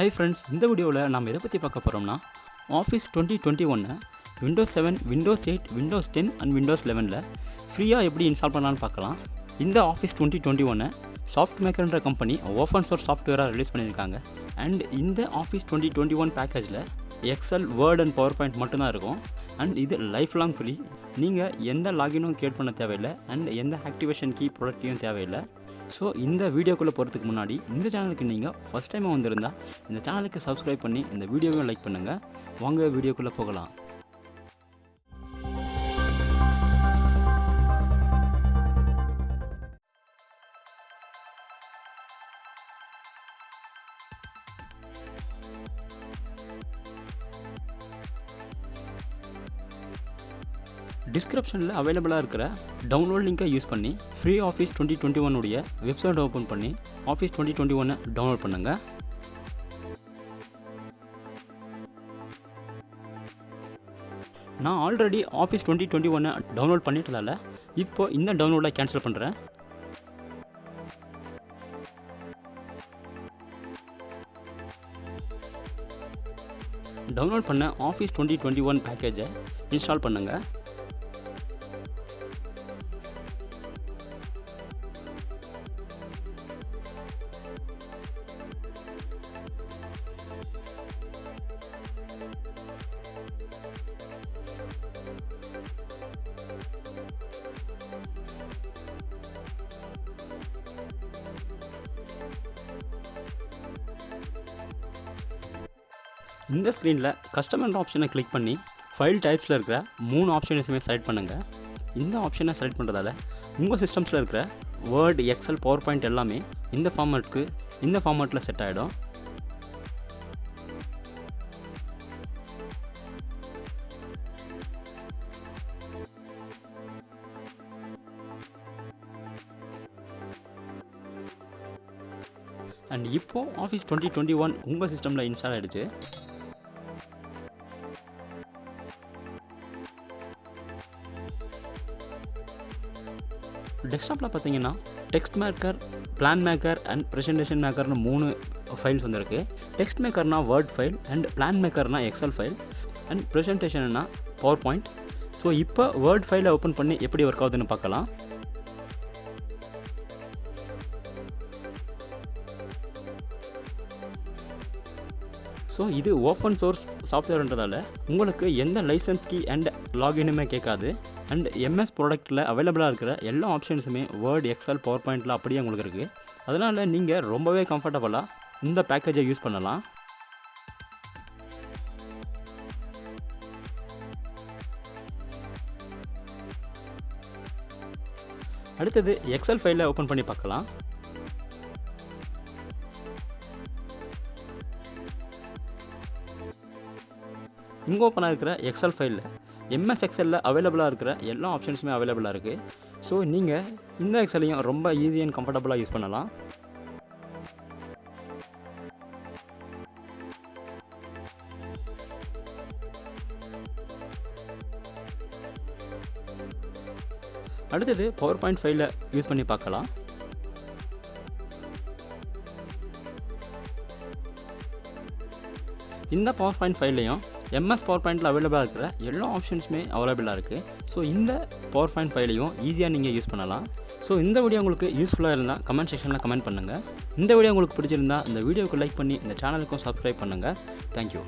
Hi friends, இந்த வீடியோவில் நாம் எதை பற்றி பார்க்க போகிறோம்னா office 2021 Windows 7, Windows 8, Windows 10 and Windows 11ல் ஃப்ரீயாக எப்படி இன்ஸ்டால் பண்ணலான்னு பார்க்கலாம். இந்த ஆஃபீஸ் 2021 SoftMakerன்ற கம்பெனி ஓப்பன் சோர்ஸ் சாஃப்ட்வேராக ரிலீஸ் பண்ணியிருக்காங்க. அண்ட் இந்த ஆஃபீஸ் 2021 பேக்கேஜில் எக்ஸல், வேர்ட் அண்ட் PowerPoint மட்டும்தான் இருக்கும். அண்ட் இது லைஃப் லாங் ஃப்ரீ. நீங்கள் எந்த லாகினும் கிரியேட் பண்ண தேவையில்லை அண்ட் எந்த ஆக்டிவேஷன் கீ ப்ராடக்ட்டையும் தேவையில்லை. ஸோ இந்த வீடியோக்குள்ளே போகிறதுக்கு முன்னாடி இந்த சேனலுக்கு நீங்கள் ஃபஸ்ட் டைமாக வந்திருந்தால் இந்த சேனலுக்கு சப்ஸ்கிரைப் பண்ணி இந்த வீடியோவை லைக் பண்ணுங்கள். வாங்க வீடியோக்குள்ளே போகலாம். டிஸ்கிரிப்ஷனில் அவைலபிளாக இருக்கிற டவுன்லோட் லிங்கை யூஸ் பண்ணி ஃப்ரீ ஆஃபீஸ் 2021 உடைய வெப்சைட் ஓப்பன் பண்ணி ஆஃபீஸ் 2021 டவுன்லோட் பண்ணுங்கள். நான் ஆல்ரெடி ஆஃபீஸ் 2021 டவுன்லோட் பண்ணிட்டதால இப்போ இந்த டவுன்லோடை கேன்சல் பண்ணுறேன். டவுன்லோட் பண்ண ஆஃபீஸ் 2021 பேக்கேஜை இன்ஸ்டால் பண்ணுங்கள். இந்த ஸ்க்ரீனில் கஸ்டமர் ஆப்ஷனை கிளிக் பண்ணி ஃபைல் டைப்ஸில் இருக்கிற 3 ஆப்ஷன்ஸுமே செலக்ட் பண்ணுங்கள். இந்த ஆப்ஷனை செலக்ட் பண்ணுறதால உங்கள் சிஸ்டம்ஸில் இருக்கிற வேர்ட், எக்ஸல், PowerPoint எல்லாமே இந்த ஃபார்மேட்டில் செட் ஆகிடும். அண்ட் இப்போது ஆஃபீஸ் 2021 உங்கள் சிஸ்டமில் இன்ஸ்டால் ஆகிடுச்சு. டெஸ்க்டாப்பில் பார்த்தீங்கன்னா text maker, plan maker and presentation மேக்கர்னு 3 ஃபைல்ஸ் வந்துருக்கு. டெக்ஸ்ட் மேக்கர்னால் வேர்ட் ஃபைல் அண்ட் பிளான் மேக்கர்னால் எக்ஸல் ஃபைல் அண்ட் ப்ரெசன்டேஷன்னா PowerPoint. ஸோ இப்போ வேர்ட் ஃபைலை ஓப்பன் பண்ணி எப்படி ஒர்க் ஆகுதுன்னு பார்க்கலாம். ஸோ இது ஓப்பன் சோர்ஸ் சாஃப்ட்வேர்ன்றதால உங்களுக்கு எந்த லைசன்ஸ் கீ அண்ட் லாகினுமே கேட்காது. அண்ட் MS ப்ராடக்ட்டில் அவைலபிளாக இருக்கிற எல்லா ஆப்ஷன்ஸுமே வேர்ட், எக்ஸல், PowerPointல அப்படியே உங்களுக்கு இருக்குது. அதனால் நீங்கள் ரொம்பவே கம்ஃபர்டபுளாக இந்த பேக்கேஜை யூஸ் பண்ணலாம். அடுத்தது எக்ஸல் ஃபைலை ஓப்பன் பண்ணி பார்க்கலாம். இங்கே ஓப்பனாக இருக்கிற எக்ஸல் ஃபைலில் MS எக்ஸலில் அவைலபிளாக இருக்கிற எல்லா ஆப்ஷன்ஸுமே அவைலபிளாக இருக்குது. ஸோ நீங்கள் இந்த எக்ஸலையும் ரொம்ப ஈஸி அண்ட் கம்ஃபர்டபுளாக யூஸ் பண்ணலாம். அடுத்தது PowerPoint ஃபைலை யூஸ் பண்ணி பார்க்கலாம். இந்த PowerPoint ஃபைல்லையும் MS PowerPointல அவைலபிளாக இருக்கிற எல்லா ஆப்ஷன்ஸுமே அவைலபிளாக இருக்குது. ஸோ இந்த PowerPoint ஃபைலையும் ஈஸியாக நீங்கள் யூஸ் பண்ணலாம். ஸோ இந்த வீடியோ உங்களுக்கு யூஸ்ஃபுல்லாக இருந்தால் கமெண்ட் செக்ஷனில் கமெண்ட் பண்ணுங்கள். இந்த வீடியோ உங்களுக்கு பிடிச்சிருந்தால் இந்த வீடியோவுக்கு லைக் பண்ணி இந்த சேனலுக்கும் சப்ஸ்கிரைப் பண்ணுங்கள். தேங்க்யூ.